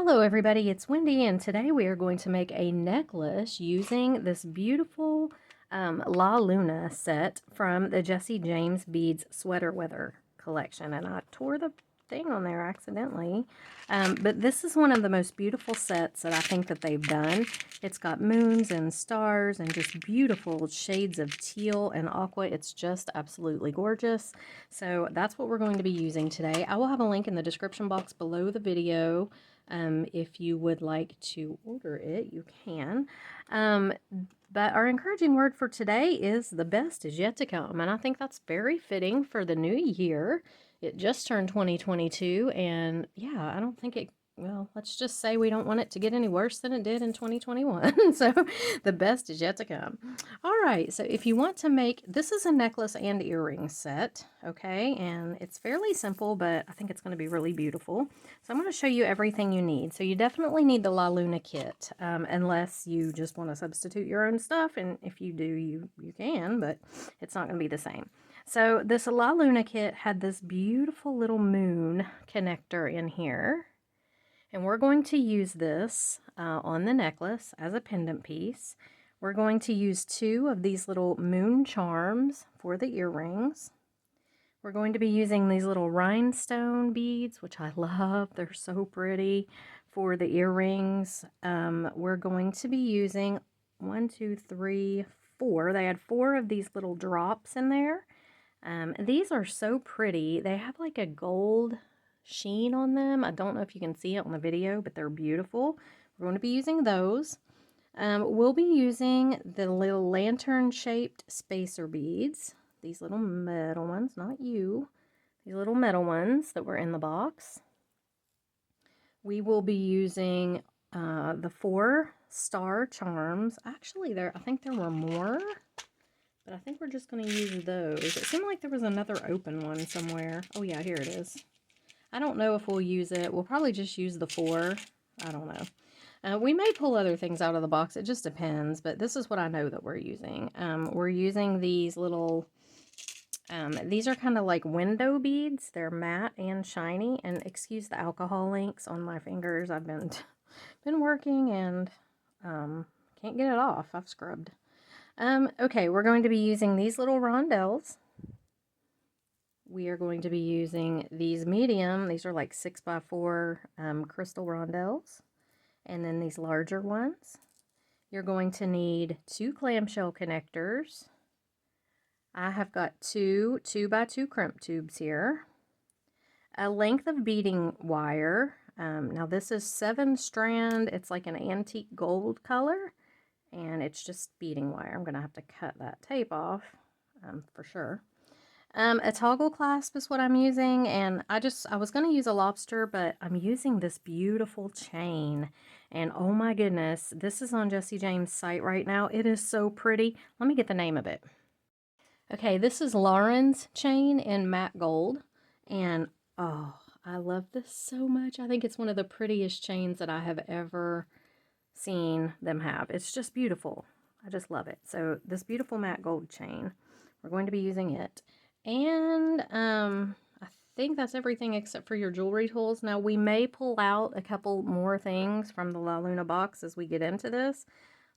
Hello everybody, it's Wendy, and today we are going to make a necklace using this beautiful La Luna set from the Jesse James Beads Sweater Weather collection. And I tore the thing on there accidentally, but this is one of the most beautiful sets that I think that they've done. It's got moons and stars and just beautiful shades of teal and aqua. It's just absolutely gorgeous. So that's what we're going to be using today. I will have a link in the description box below the video. If you would like to order it, you can. But our encouraging word for today is the best is yet to come. And I think that's very fitting for the new year. It just turned 2022. And yeah, I don't think it, well, let's just say we don't want it to get any worse than it did in 2021. So the best is yet to come. All right, so if you want to make, this is a necklace and earring set, okay? And it's fairly simple, but I think it's going to be really beautiful. So I'm going to show you everything you need. So you definitely need the La Luna kit, unless you just want to substitute your own stuff. And if you do, you can, but it's not going to be the same. So this La Luna kit had this beautiful little moon connector in here. And we're going to use this on the necklace as a pendant piece. We're going to use 2 of these little moon charms for the earrings. We're going to be using these little rhinestone beads, which I love. They're so pretty, for the earrings. We're going to be using 1, 2, 3, 4. They had 4 of these little drops in there. These are so pretty. They have like a gold sheen on them. I don't know if you can see it on the video, but they're beautiful. We're going to be using those. We'll be using the little lantern shaped spacer beads. These little metal ones, not you. These little metal ones that were in the box. We will be using the 4 star charms. Actually, I think there were more, but I think we're just going to use those. It seemed like there was another open one somewhere. Oh yeah, here it is. I don't know if we'll use it. We'll probably just use the 4. I don't know. We may pull other things out of the box. It just depends, but this is what I know that we're using. We're using these little, these are kind of like window beads. They're matte and shiny, and excuse the alcohol links on my fingers. I've been working and can't get it off. I've scrubbed. Okay, we're going to be using these little rondelles. We are going to be using these medium, these are like 6x4 crystal rondelles, and then these larger ones. You're going to need 2 clamshell connectors. I have got 2 2x2 crimp tubes here. A length of beading wire. Now this is 7 strand, it's like an antique gold color, and it's just beading wire. I'm going to have to cut that tape off for sure. A toggle clasp is what I'm using, and I was going to use a lobster, but I'm using this beautiful chain, and oh my goodness, this is on Jesse James' site right now. It is so pretty. Let me get the name of it. Okay, this is Lauren's chain in matte gold, and oh, I love this so much. I think it's one of the prettiest chains that I have ever seen them have. It's just beautiful. I just love it. So this beautiful matte gold chain, we're going to be using it. And I think that's everything except for your jewelry tools. Now, we may pull out a couple more things from the La Luna box as we get into this,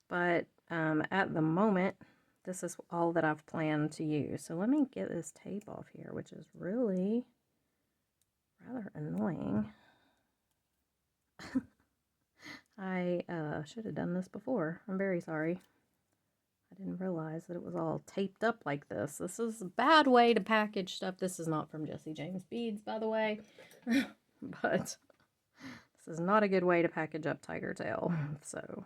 but at the moment, this is all that I've planned to use. So let me get this tape off here, which is really rather annoying. I should have done this before. I'm very sorry. I didn't realize that it was all taped up like this. This is a bad way to package stuff. This is not from Jesse James Beads, by the way. But this is not a good way to package up tiger tail. So,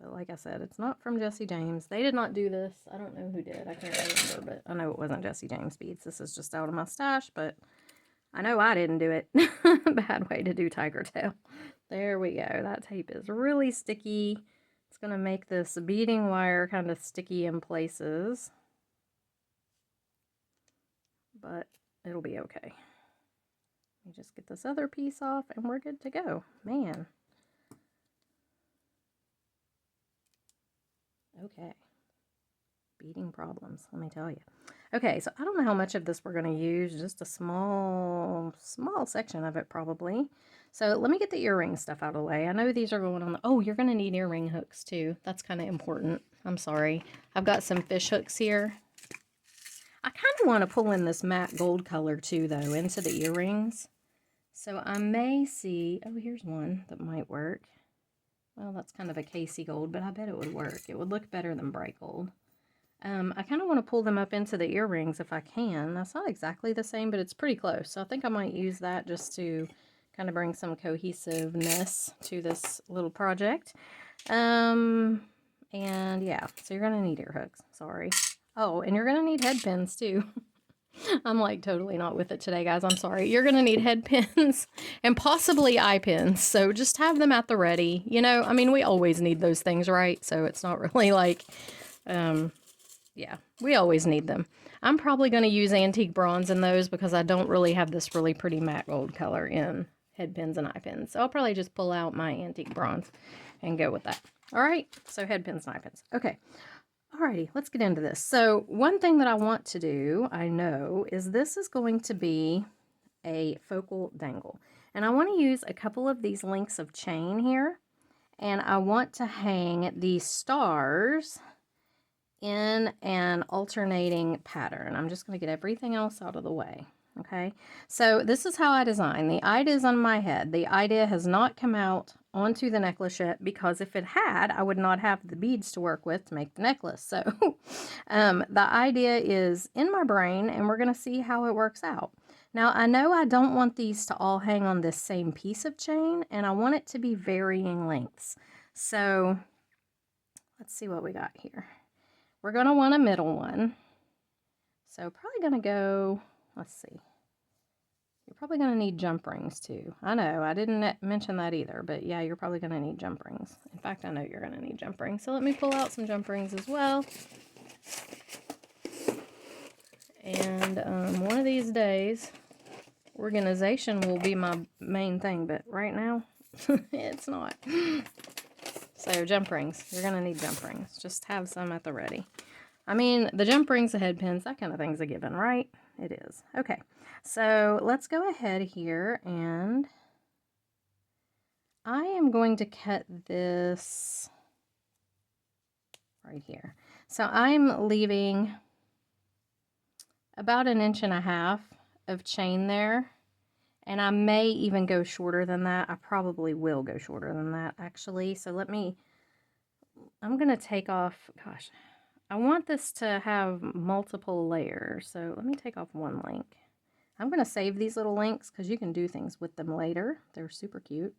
but like I said, it's not from Jesse James. They did not do this. I don't know who did. I can't remember, but I know it wasn't Jesse James Beads. This is just out of my stash, but I know I didn't do it. Bad way to do tiger tail. There we go. That tape is really sticky. It's going to make this beading wire kind of sticky in places, but it'll be okay. Let me just get this other piece off and we're good to go. Man. Okay. Beading problems, let me tell you. Okay, so I don't know how much of this we're going to use, just a small section of it probably. So let me get the earring stuff out of the way. I know these are going on the, oh, you're going to need earring hooks too. That's kind of important. I'm sorry. I've got some fish hooks here. I kind of want to pull in this matte gold color too, though, into the earrings. So I may see, oh, here's one that might work. Well, that's kind of a Casey gold, but I bet it would work. It would look better than bright gold. I kind of want to pull them up into the earrings if I can. That's not exactly the same, but it's pretty close. So I think I might use that just to kind of bring some cohesiveness to this little project. And yeah, so you're going to need ear hooks. Sorry. Oh, and you're going to need head pins too. I'm like totally not with it today, guys. I'm sorry. You're going to need head pins and possibly eye pins. So just have them at the ready. You know, I mean, we always need those things, right? So it's not really like, yeah, we always need them. I'm probably going to use antique bronze in those because I don't really have this really pretty matte gold color in head pins and eye pins. So I'll probably just pull out my antique bronze and go with that. All right, so head pins and eye pins. Okay, alrighty, let's get into this. So one thing that I want to do, I know, is this is going to be a focal dangle. And I want to use a couple of these links of chain here. And I want to hang these stars in an alternating pattern. I'm just going to get everything else out of the way. Okay, so this is how I design. The idea is on my head. The idea has not come out onto the necklace yet because if it had, I would not have the beads to work with to make the necklace. So the idea is in my brain and we're going to see how it works out. Now I know I don't want these to all hang on this same piece of chain and I want it to be varying lengths. So let's see what we got here. We're going to want a middle one. So probably going to go, let's see. You're probably going to need jump rings too. I know, I didn't mention that either, but yeah, you're probably going to need jump rings. In fact, I know you're going to need jump rings. So let me pull out some jump rings as well. And one of these days, organization will be my main thing, but right now, it's not. So jump rings, you're going to need jump rings. Just have some at the ready. I mean, the jump rings, the head pins, that kind of thing's a given, right? It is. Okay, so let's go ahead here and I am going to cut this right here. So I'm leaving about 1.5 inches of chain there. And I may even go shorter than that. I probably will go shorter than that, actually. So I'm going to take off, gosh, I want this to have multiple layers. So let me take off one link. I'm going to save these little links because you can do things with them later. They're super cute.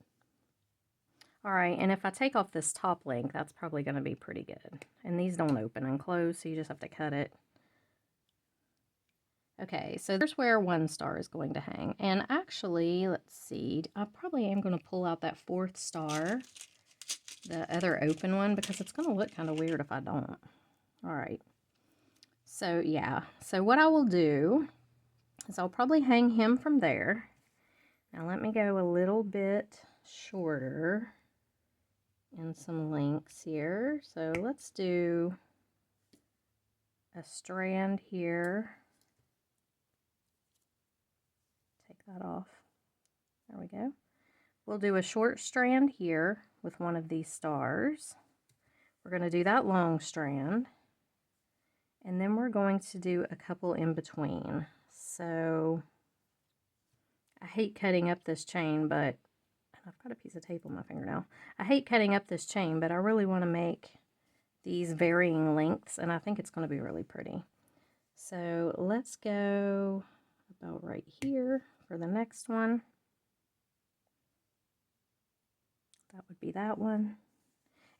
All right, and if I take off this top link, that's probably going to be pretty good. And these don't open and close, so you just have to cut it. Okay, so there's where one star is going to hang. And actually, let's see, I probably am going to pull out that 4th star, the other open one, because it's going to look kind of weird if I don't. All right, so yeah, so what I will do is I'll probably hang him from there. Now let me go a little bit shorter in some links here. So let's do a strand here. Take that off. There we go. We'll do a short strand here with one of these stars. We're going to do that long strand. And then we're going to do a couple in between. So I hate cutting up this chain, but I've got a piece of tape on my finger now. I hate cutting up this chain, but I really want to make these varying lengths, and I think it's going to be really pretty. So let's go about right here for the next one. That would be that one.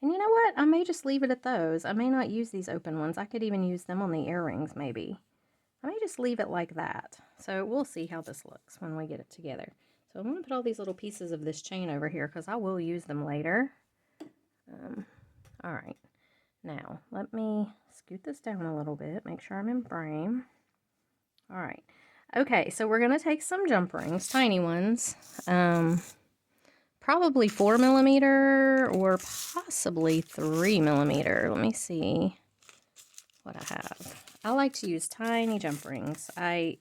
And you know what? I may just leave it at those. I may not use these open ones. I could even use them on the earrings, maybe. I may just leave it like that. So we'll see how this looks when we get it together. So I'm going to put all these little pieces of this chain over here because I will use them later. All right. Now, let me scoot this down a little bit. Make sure I'm in frame. All right. Okay, so we're going to take some jump rings, tiny ones. Probably 4mm or possibly 3mm. Let me see what I have. I like to use tiny jump rings. I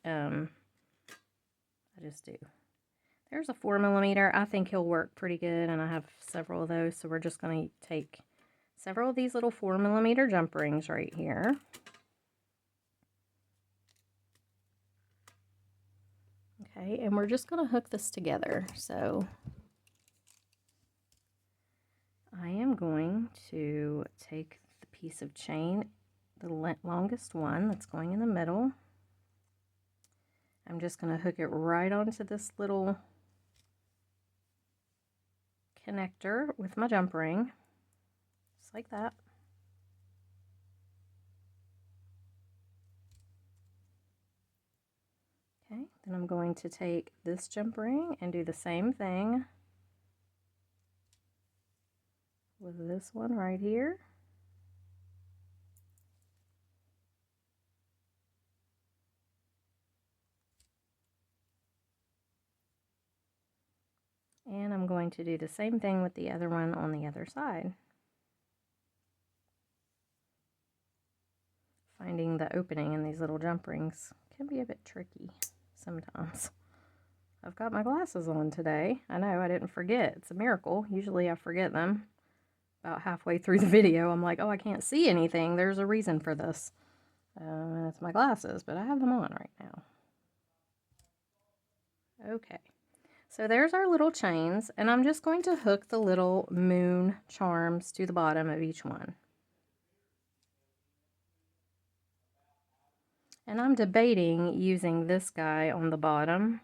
just do. Here's a 4mm. I think he'll work pretty good, and I have several of those, so we're just going to take several of these little 4mm jump rings right here. Okay, and we're just going to hook this together. So I am going to take the piece of chain, the longest one that's going in the middle. I'm just going to hook it right onto this little connector with my jump ring, just like that. Okay, then I'm going to take this jump ring and do the same thing with this one right here. And I'm going to do the same thing with the other one on the other side. Finding the opening in these little jump rings can be a bit tricky sometimes. I've got my glasses on today. I know, I didn't forget. It's a miracle. Usually I forget them about halfway through the video. I'm like, oh, I can't see anything. There's a reason for this. And it's my glasses, but I have them on right now. Okay. So there's our little chains, and I'm just going to hook the little moon charms to the bottom of each one. And I'm debating using this guy on the bottom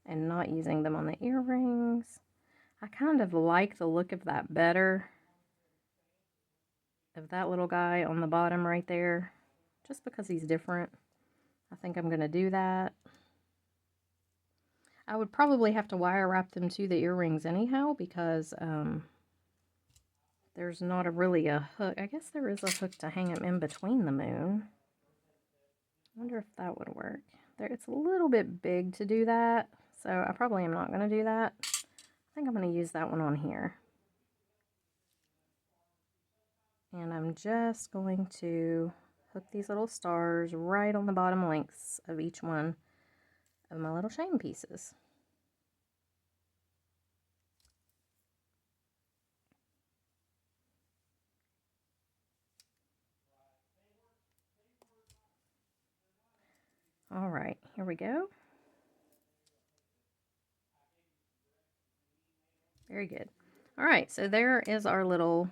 and not using them on the earrings. I kind of like the look of that better, of that little guy on the bottom right there, just because he's different. I think I'm going to do that. I would probably have to wire wrap them to the earrings anyhow, because there's not really a hook. I guess there is a hook to hang them in between the moon. I wonder if that would work. It's a little bit big to do that, so I probably am not going to do that. I think I'm going to use that one on here. And I'm just going to hook these little stars right on the bottom lengths of each one of my little chain pieces. All right, here we go. Very good. All right, so there is our little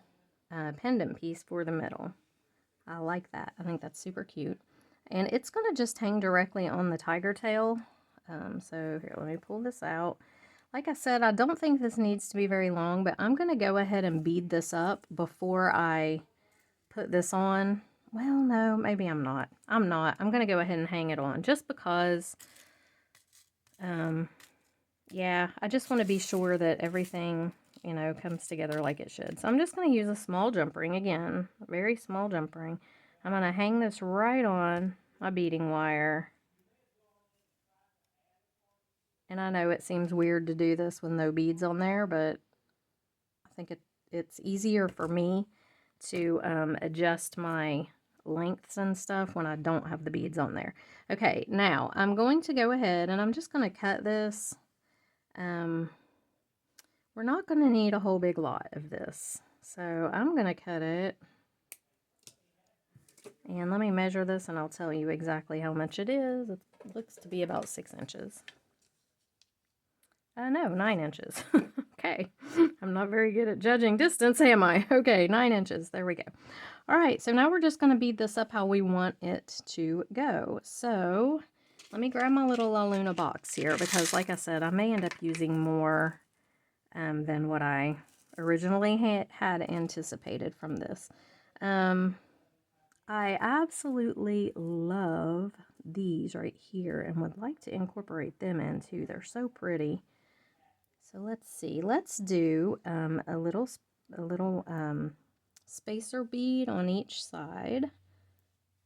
pendant piece for the middle. I like that. I think that's super cute. And it's going to just hang directly on the tiger tail. So here, let me pull this out. Like I said, I don't think this needs to be very long, but I'm going to go ahead and bead this up before I put this on. Well, no, maybe I'm not. I'm not. I'm going to go ahead and hang it on just because, yeah, I just want to be sure that everything, you know, comes together like it should. So I'm just going to use a small jump ring again, a very small jump ring. I'm going to hang this right on my beading wire. And I know it seems weird to do this with no beads on there, but I think it's easier for me to adjust my lengths and stuff when I don't have the beads on there. Okay, now I'm going to go ahead and I'm just going to cut this. We're not going to need a whole big lot of this, so I'm going to cut it. And let me measure this and I'll tell you exactly how much it is. It looks to be about 6 inches. No, 9 inches. Okay, I'm not very good at judging distance, am I? Okay, 9 inches. There we go. All right, so now we're just going to bead this up how we want it to go. So let me grab my little La Luna box here, because like I said, I may end up using more than what I originally had anticipated from this. I absolutely love these right here and would like to incorporate them in too. They're so pretty. So let's see. Let's do a little spacer bead on each side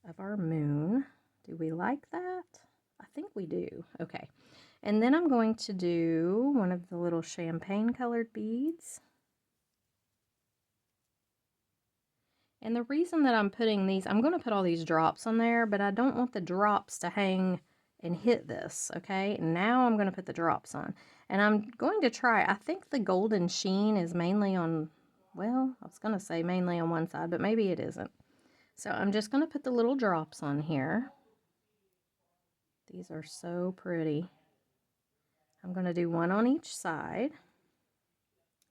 of our moon. Do we like that? I think we do. Okay. And then I'm going to do one of the little champagne colored beads. And the reason that I'm putting these, I'm going to put all these drops on there, but I don't want the drops to hang and hit this, okay? Now I'm going to put the drops on. And I'm going to try, I think the golden sheen is mainly on, well, I was going to say mainly on one side, but maybe it isn't. So I'm just going to put the little drops on here. These are so pretty. I'm going to do one on each side.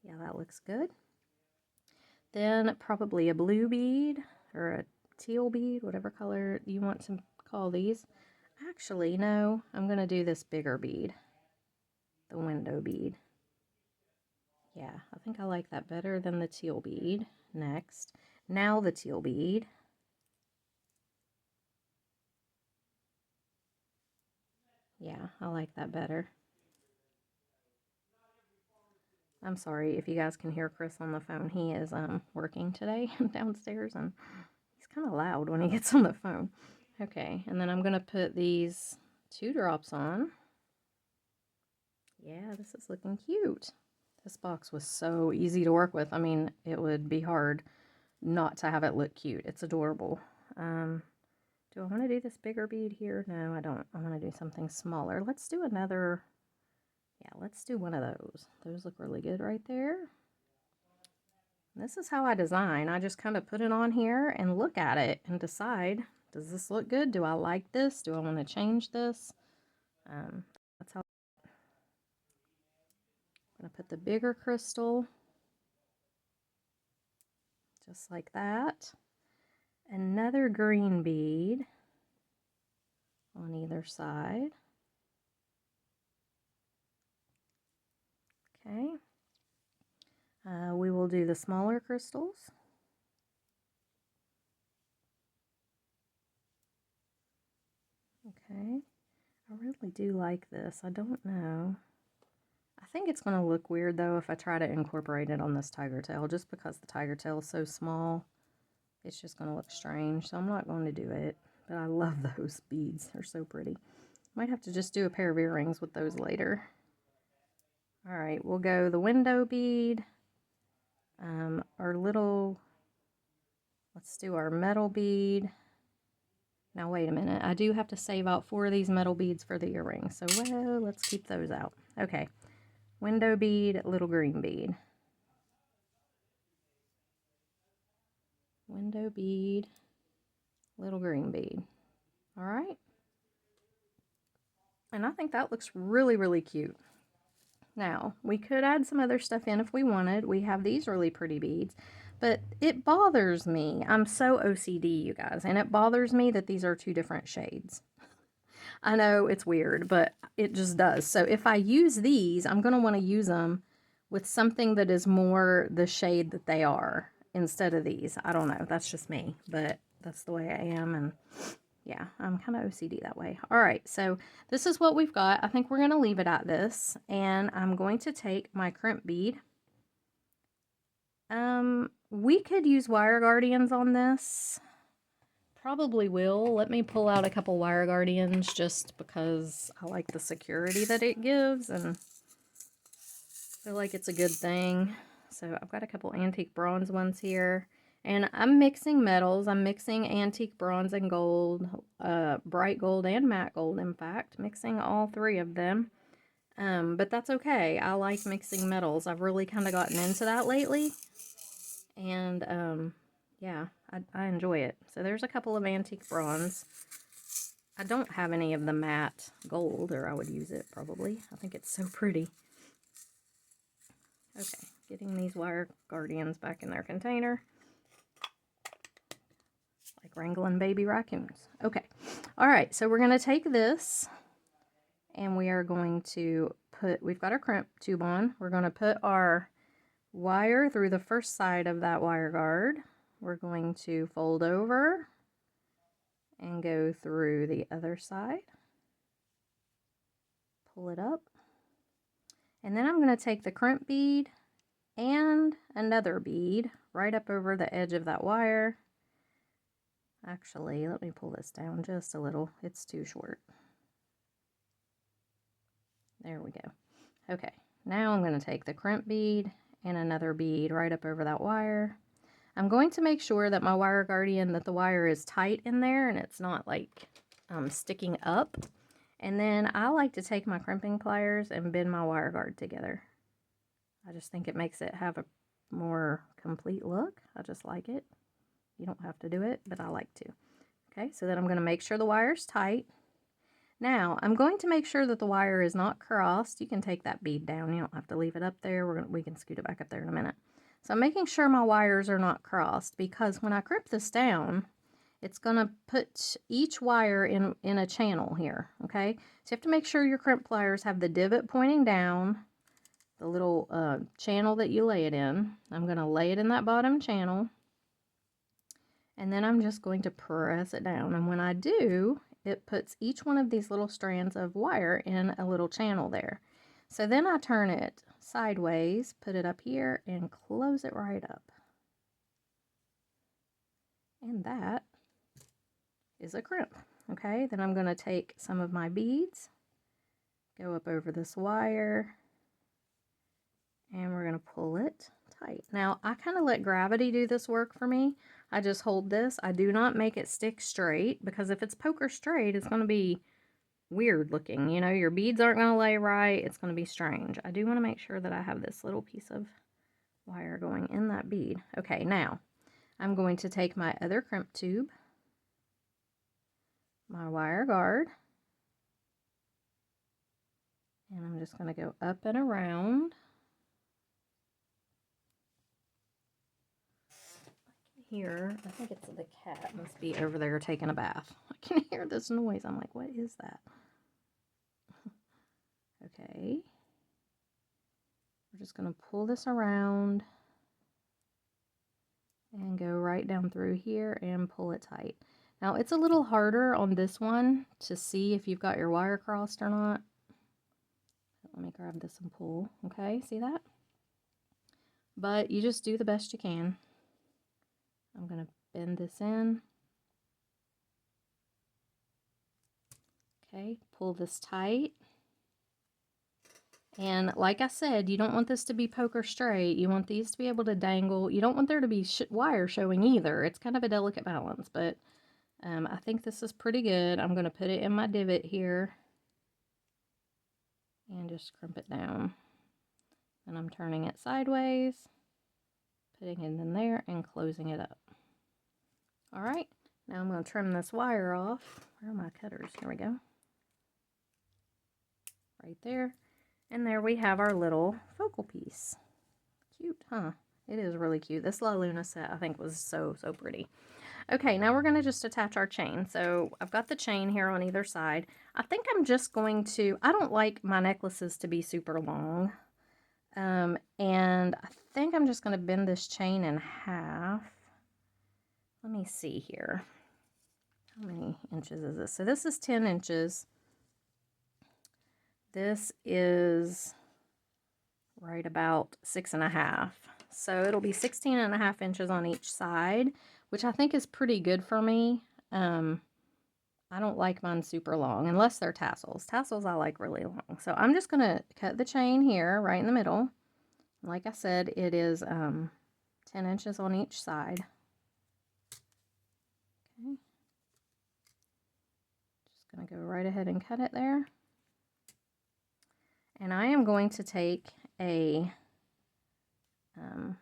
Yeah, that looks good. Then probably a blue bead or a teal bead, whatever color you want to call these. Actually, no, I'm going to do this bigger bead, the window bead. Yeah, I think I like that better than the teal bead. Next, now the teal bead. Yeah, I like that better. I'm sorry if you guys can hear Chris on the phone. He is working today downstairs, and he's kind of loud when he gets on the phone. Okay, and then I'm going to put these 2 drops on. Yeah, this is looking cute. This box was so easy to work with. I mean, it would be hard not to have it look cute. It's adorable. Do I want to do this bigger bead here? No, I don't. I want to do something smaller. Let's do another. Yeah, let's do one of those. Those look really good right there. This is how I design. I just kind of put it on here and look at it and decide, does this look good? Do I like this? Do I want to change this? That's how I'm going to put the bigger crystal, just like that. Another green bead on either side. Okay. We will do the smaller crystals. Okay. I really do like this. I don't know. I think it's going to look weird though if I try to incorporate it on this tiger tail, just because the tiger tail is so small. It's just going to look strange, so I'm not going to do it. But I love those beads. They're so pretty. Might have to just do a pair of earrings with those later. All right, we'll go the window bead. Our little, let's do our metal bead. Now wait a minute, I do have to save out 4 of these metal beads for the earrings, so well, let's keep those out. Okay, window bead, little green bead. Window bead, little green bead. All right. And I think that looks really, really cute. Now, we could add some other stuff in if we wanted. We have these really pretty beads, but it bothers me. I'm so OCD, you guys, and it bothers me that these are 2 different shades. I know it's weird, but it just does. So if I use these, I'm going to want to use them with something that is more the shade that they are instead of these. I don't know. That's just me, but that's the way I am, and yeah, I'm kind of OCD that way. All right, so this is what we've got. I think we're going to leave it at this, and I'm going to take my crimp bead. We could use wire guardians on this. Probably will. Let me pull out a couple wire guardians just because I like the security that it gives and feel like it's a good thing. So I've got a couple antique bronze ones here. And I'm mixing metals. I'm mixing antique bronze and gold, bright gold and matte gold, in fact. Mixing all 3 of them. But that's okay. I like mixing metals. I've really kind of gotten into that lately. And yeah, I enjoy it. So there's a couple of antique bronze. I don't have any of the matte gold, or I would use it probably. I think it's so pretty. Okay, getting these wire guardians back in their container. Like wrangling baby raccoons. Okay, all right, so we're going to take this and we are going to put, we've got our crimp tube on. We're going to put our wire through the first side of that wire guard. We're going to fold over and go through the other side. Pull it up. And then I'm going to take the crimp bead and another bead right up over the edge of that wire. Actually, let me pull this down just a little. It's too short. There we go. Okay, now I'm going to take the crimp bead and another bead right up over that wire. I'm going to make sure that my wire guardian, that the wire is tight in there and it's not like sticking up. And then I like to take my crimping pliers and bend my wire guard together. I just think it makes it have a more complete look. I just like it. You don't have to do it, but I like to. Okay, so then I'm going to make sure the wire's tight. Now, I'm going to make sure that the wire is not crossed. You can take that bead down. You don't have to leave it up there. We can scoot it back up there in a minute. So I'm making sure my wires are not crossed, because when I crimp this down, it's going to put each wire in a channel here, okay? So you have to make sure your crimp pliers have the divot pointing down, the little channel that you lay it in. I'm going to lay it in that bottom channel, and then I'm just going to press it down. And when I do, it puts each one of these little strands of wire in a little channel there. So then I turn it sideways, put it up here, and close it right up. And that is a crimp. Okay, then I'm going to take some of my beads, go up over this wire, and we're going to pull it tight. Now, I kind of let gravity do this work for me. I just hold this. I do not make it stick straight, because if it's poker straight, it's going to be weird looking. You know, your beads aren't going to lay right. It's going to be strange. I do want to make sure that I have this little piece of wire going in that bead. Okay, now I'm going to take my other crimp tube, my wire guard, and I'm just going to go up and around. Here, I think it's the cat must be over there taking a bath. I can hear this noise. I'm like, what is that? Okay. We're just going to pull this around and go right down through here and pull it tight. Now, it's a little harder on this one to see if you've got your wire crossed or not. Let me grab this and pull. Okay, see that? But you just do the best you can. I'm going to bend this in. Okay, pull this tight. And like I said, you don't want this to be poker straight. You want these to be able to dangle. You don't want there to be wire showing either. It's kind of a delicate balance, but I think this is pretty good. I'm going to put it in my divot here and just crimp it down. And I'm turning it sideways, putting it in there and closing it up. All right, now I'm going to trim this wire off. Where are my cutters? Here we go. Right there. And there we have our little focal piece. Cute, huh? It is really cute. This La Luna set, I think, was so pretty. Okay, now we're going to just attach our chain. So I've got the chain here on either side. I think I'm just going to, I don't like my necklaces to be super long. And I think I'm just going to bend this chain in half. Let me see here. How many inches is this? So this is 10 inches. This is right about 6.5. So it'll be 16.5 inches on each side, which I think is pretty good for me. I don't like mine super long, unless they're tassels. Tassels I like really long. So I'm just going to cut the chain here, right in the middle. Like I said, it is 10 inches on each side. Okay. Just going to go right ahead and cut it there. And I am going to take a, come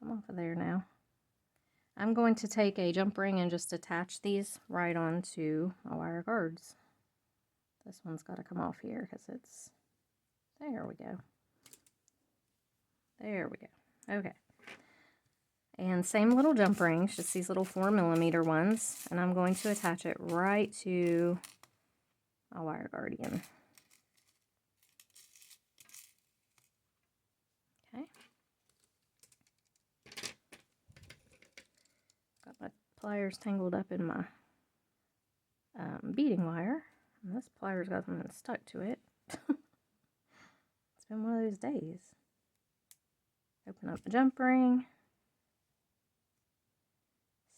off of there now. I'm going to take a jump ring and just attach these right onto my wire guards. This one's got to come off here because it's, there we go. There we go. Okay. And same little jump rings, just these little 4mm ones. And I'm going to attach it right to my wire guardian. Okay. Got my pliers tangled up in my beading wire. And this pliers got something stuck to it. It's been one of those days. Open up the jump ring.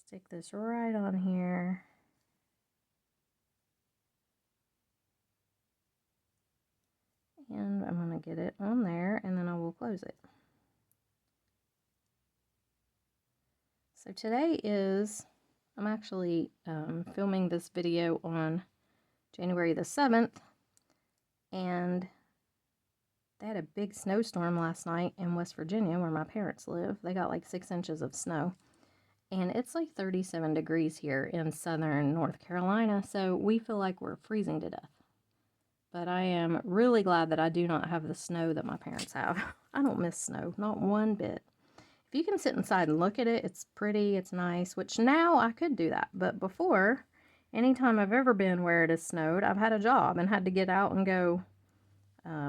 Stick this right on here. And I'm going to get it on there, and then I will close it. So today is, I'm actually filming this video on January the 7th, and they had a big snowstorm last night in West Virginia where my parents live. They got like 6 inches of snow. And it's like 37 degrees here in southern North Carolina, so we feel like we're freezing to death. But I am really glad that I do not have the snow that my parents have. I don't miss snow, not one bit. If you can sit inside and look at it, it's pretty, it's nice, which now I could do that. But before, anytime I've ever been where it has snowed, I've had a job and had to get out and go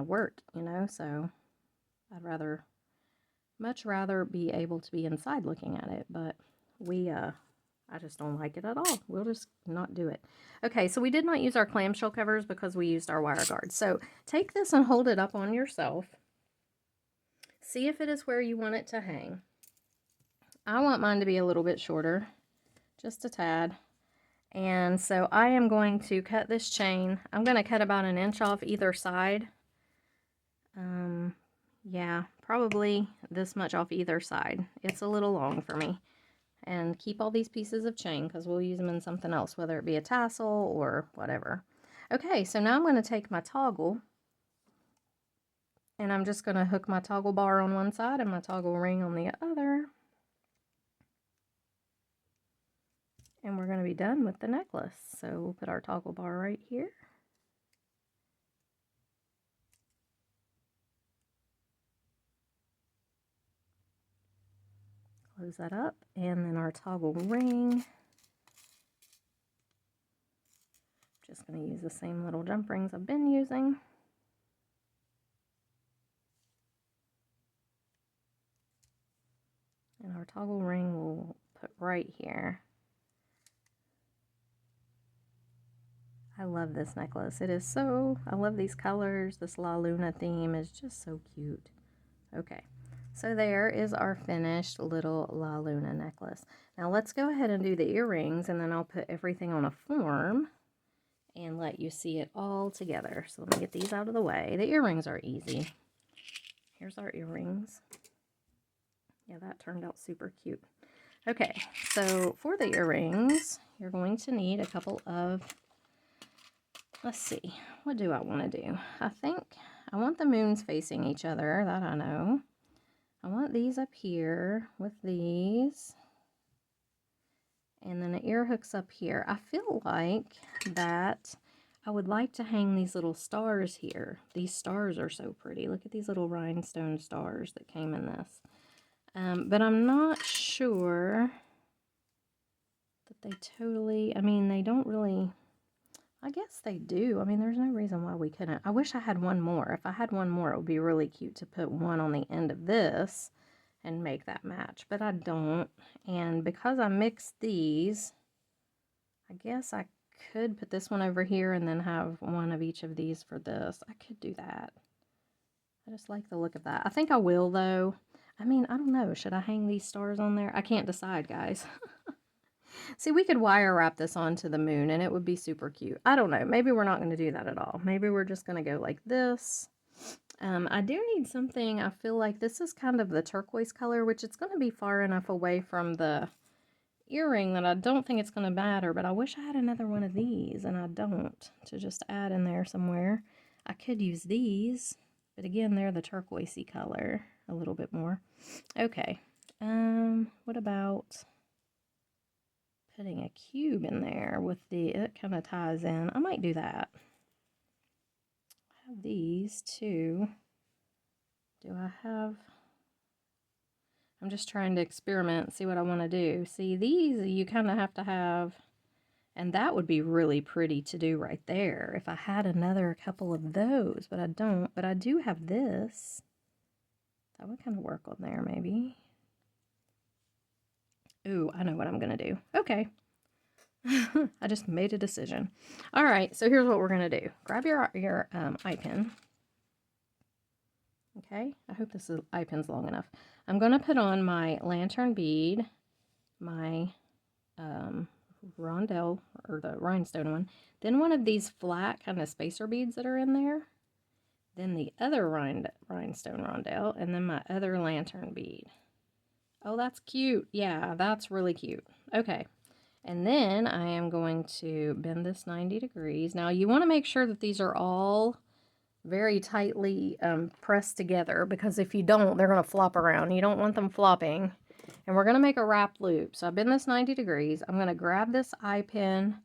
work, you know, so I'd much rather be able to be inside looking at it, but I just don't like it at all. We'll just not do it. Okay, so we did not use our clamshell covers because we used our wire guards. So take this and hold it up on yourself. See if it is where you want it to hang. I want mine to be a little bit shorter, just a tad. And so I am going to cut this chain. I'm going to cut about 1 inch off either side. Yeah, probably this much off either side. It's a little long for me. And keep all these pieces of chain because we'll use them in something else, whether it be a tassel or whatever. Okay, so now I'm going to take my toggle and I'm just going to hook my toggle bar on one side and my toggle ring on the other. And we're going to be done with the necklace. So we'll put our toggle bar right here. Close that up, and then our toggle ring. Just going to use the same little jump rings I've been using. And our toggle ring we'll put right here. I love this necklace. It is so, I love these colors. This La Luna theme is just so cute. Okay. So there is our finished little La Luna necklace. Now let's go ahead and do the earrings, and then I'll put everything on a form and let you see it all together. So let me get these out of the way. The earrings are easy. Here's our earrings. Yeah, that turned out super cute. Okay, so for the earrings, you're going to need a couple of, let's see, what do I want to do? I think I want the moons facing each other, that I know. I want these up here with these. And then the ear hooks up here. I feel like that I would like to hang these little stars here. These stars are so pretty. Look at these little rhinestone stars that came in this. But I'm not sure that they totally, I mean, they don't really, I guess they do. I mean, there's no reason why we couldn't. I wish I had one more. If I had one more, it would be really cute to put one on the end of this and make that match, but I don't. And because I mixed these, I guess I could put this one over here and then have one of each of these for this. I could do that. I just like the look of that. I think I will, though. I mean, I don't know. Should I hang these stars on there? I can't decide, guys. See, we could wire wrap this onto the moon and it would be super cute. I don't know. Maybe we're not going to do that at all. Maybe we're just going to go like this. I do need something. I feel like this is kind of the turquoise color, which it's going to be far enough away from the earring that I don't think it's going to matter, but I wish I had another one of these, and I don't, to just add in there somewhere. I could use these, but again, they're the turquoisey color a little bit more. Okay, what about putting a cube in there with the, it kind of ties in. I might do that. I have these two. Do I have, I'm just trying to experiment, see what I want to do. See, these you kind of have to have, and that would be really pretty to do right there if I had another couple of those, but I don't. But I do have this. That would kind of work on there, maybe. Ooh, I know what I'm going to do. Okay. I just made a decision. All right, so here's what we're going to do. Grab your eye pin. Okay, I hope this eye pin's long enough. I'm going to put on my lantern bead, my rondelle, or the rhinestone one, then one of these flat kind of spacer beads that are in there, then the other rhinestone rondelle, and then my other lantern bead. Oh, that's cute. Yeah, that's really cute. Okay, And then I am going to bend this 90 degrees. Now you want to make sure that these are all very tightly pressed together, because if you don't, they're going to flop around. You don't want them flopping. And we're going to make a wrap loop. So I bend this 90 degrees. I'm going to grab this eye pin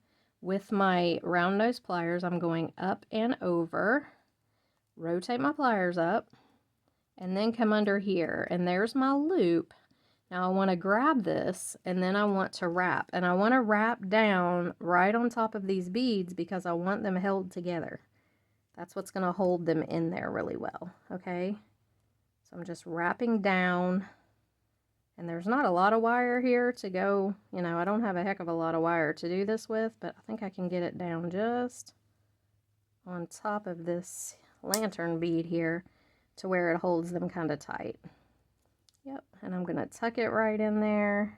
with my round nose pliers. I'm going up and over, rotate my pliers up, and then come under here. And there's my loop. Now I want to grab this, and then I want to wrap. And I want to wrap down right on top of these beads because I want them held together. That's what's going to hold them in there really well, okay? So I'm just wrapping down, and there's not a lot of wire here to go, you know, I don't have a heck of a lot of wire to do this with, but I think I can get it down just on top of this lantern bead here to where it holds them kind of tight. Yep, and I'm going to tuck it right in there,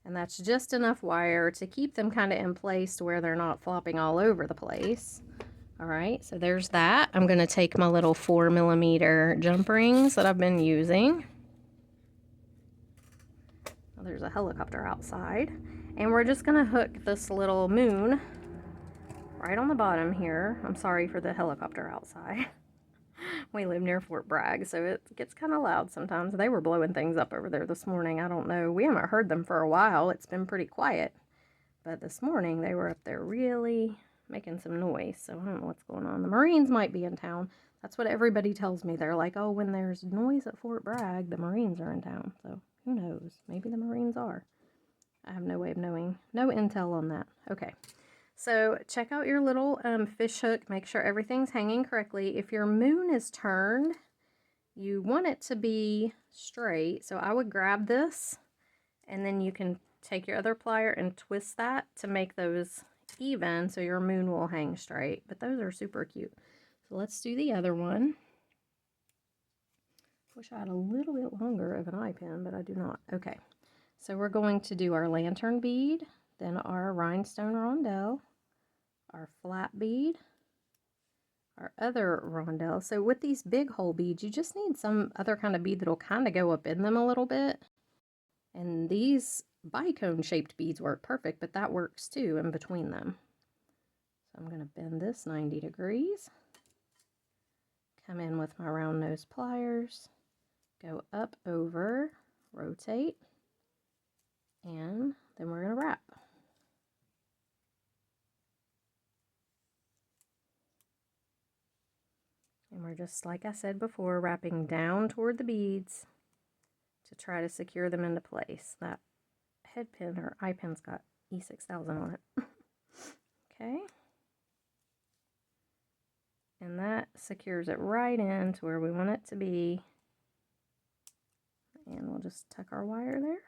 and that's just enough wire to keep them kind of in place to where they're not flopping all over the place. All right, so there's that. I'm going to take my little 4mm jump rings that I've been using. Well, there's a helicopter outside. And we're just going to hook this little moon right on the bottom here. I'm sorry for the helicopter outside. We live near Fort Bragg, so it gets kind of loud sometimes. They were blowing things up over there this morning. I don't know. We haven't heard them for a while. It's been pretty quiet. But this morning, they were up there really making some noise, so I don't know what's going on. The Marines might be in town. That's what everybody tells me. They're like, oh, when there's noise at Fort Bragg, the Marines are in town. So who knows? Maybe the Marines are. I have no way of knowing. No intel on that. Okay. So check out your little fish hook. Make sure everything's hanging correctly. If your moon is turned, you want it to be straight. So I would grab this, and then you can take your other plier and twist that to make those even so your moon will hang straight. But those are super cute. So let's do the other one. Wish I had a little bit longer of an eye pin, but I do not. Okay, so we're going to do our lantern bead, then our rhinestone rondelle, our flat bead, our other rondelle. So with these big hole beads, you just need some other kind of bead that'll kind of go up in them a little bit. And these bicone shaped beads work perfect, but that works too in between them. So I'm going to bend this 90 degrees, come in with my round nose pliers, go up, over, rotate, and then we're going to wrap. And we're just, like I said before, wrapping down toward the beads to try to secure them into place. That head pin or eye pin's got E6000 on it. Okay. And that secures it right in to where we want it to be. And we'll just tuck our wire there.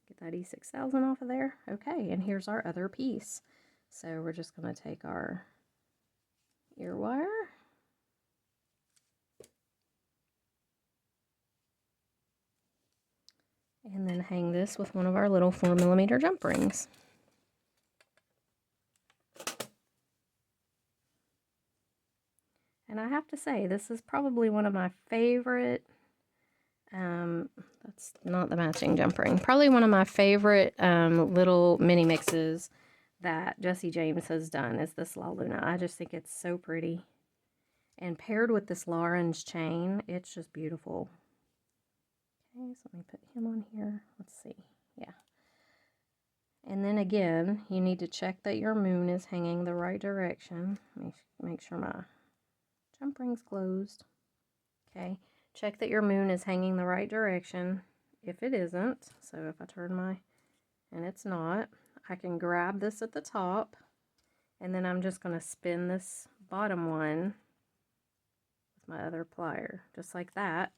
Get that E6000 off of there. Okay, and here's our other piece. So we're just going to take our ear wire. And then hang this with one of our little 4mm jump rings. And I have to say, this is probably one of my favorite, that's not the matching jump ring, probably one of my favorite little mini mixes that Jessie James has done is this La Luna. I just think it's so pretty. And paired with this Lauren's chain, it's just beautiful. Okay, so let me put him on here. Let's see. Yeah. And then again, you need to check that your moon is hanging the right direction. Make sure my jump ring's closed. Okay, check that your moon is hanging the right direction. If it isn't, so if I turn my, and it's not, I can grab this at the top, and then I'm just going to spin this bottom one with my other plier, just like that,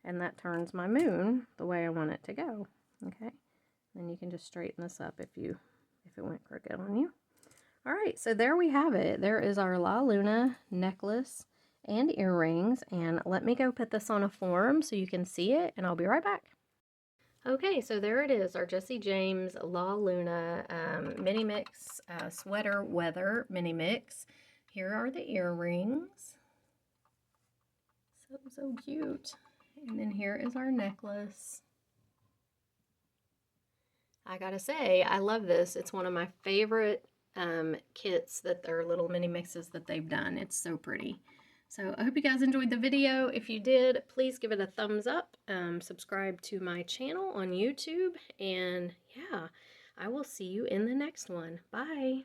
and that turns my moon the way I want it to go. Okay, then you can just straighten this up if it went crooked on you. All right, so there we have it. There is our La Luna necklace and earrings, and let me go put this on a form so you can see it, and I'll be right back. Okay, so there it is, our Jessie James La Luna mini mix sweater weather mini mix. Here are the earrings. So cute. And then here is our necklace. I gotta say, I love this. It's one of my favorite kits that they're little mini mixes that they've done. It's so pretty. So I hope you guys enjoyed the video. If you did, please give it a thumbs up. Subscribe to my channel on YouTube. And yeah, I will see you in the next one. Bye.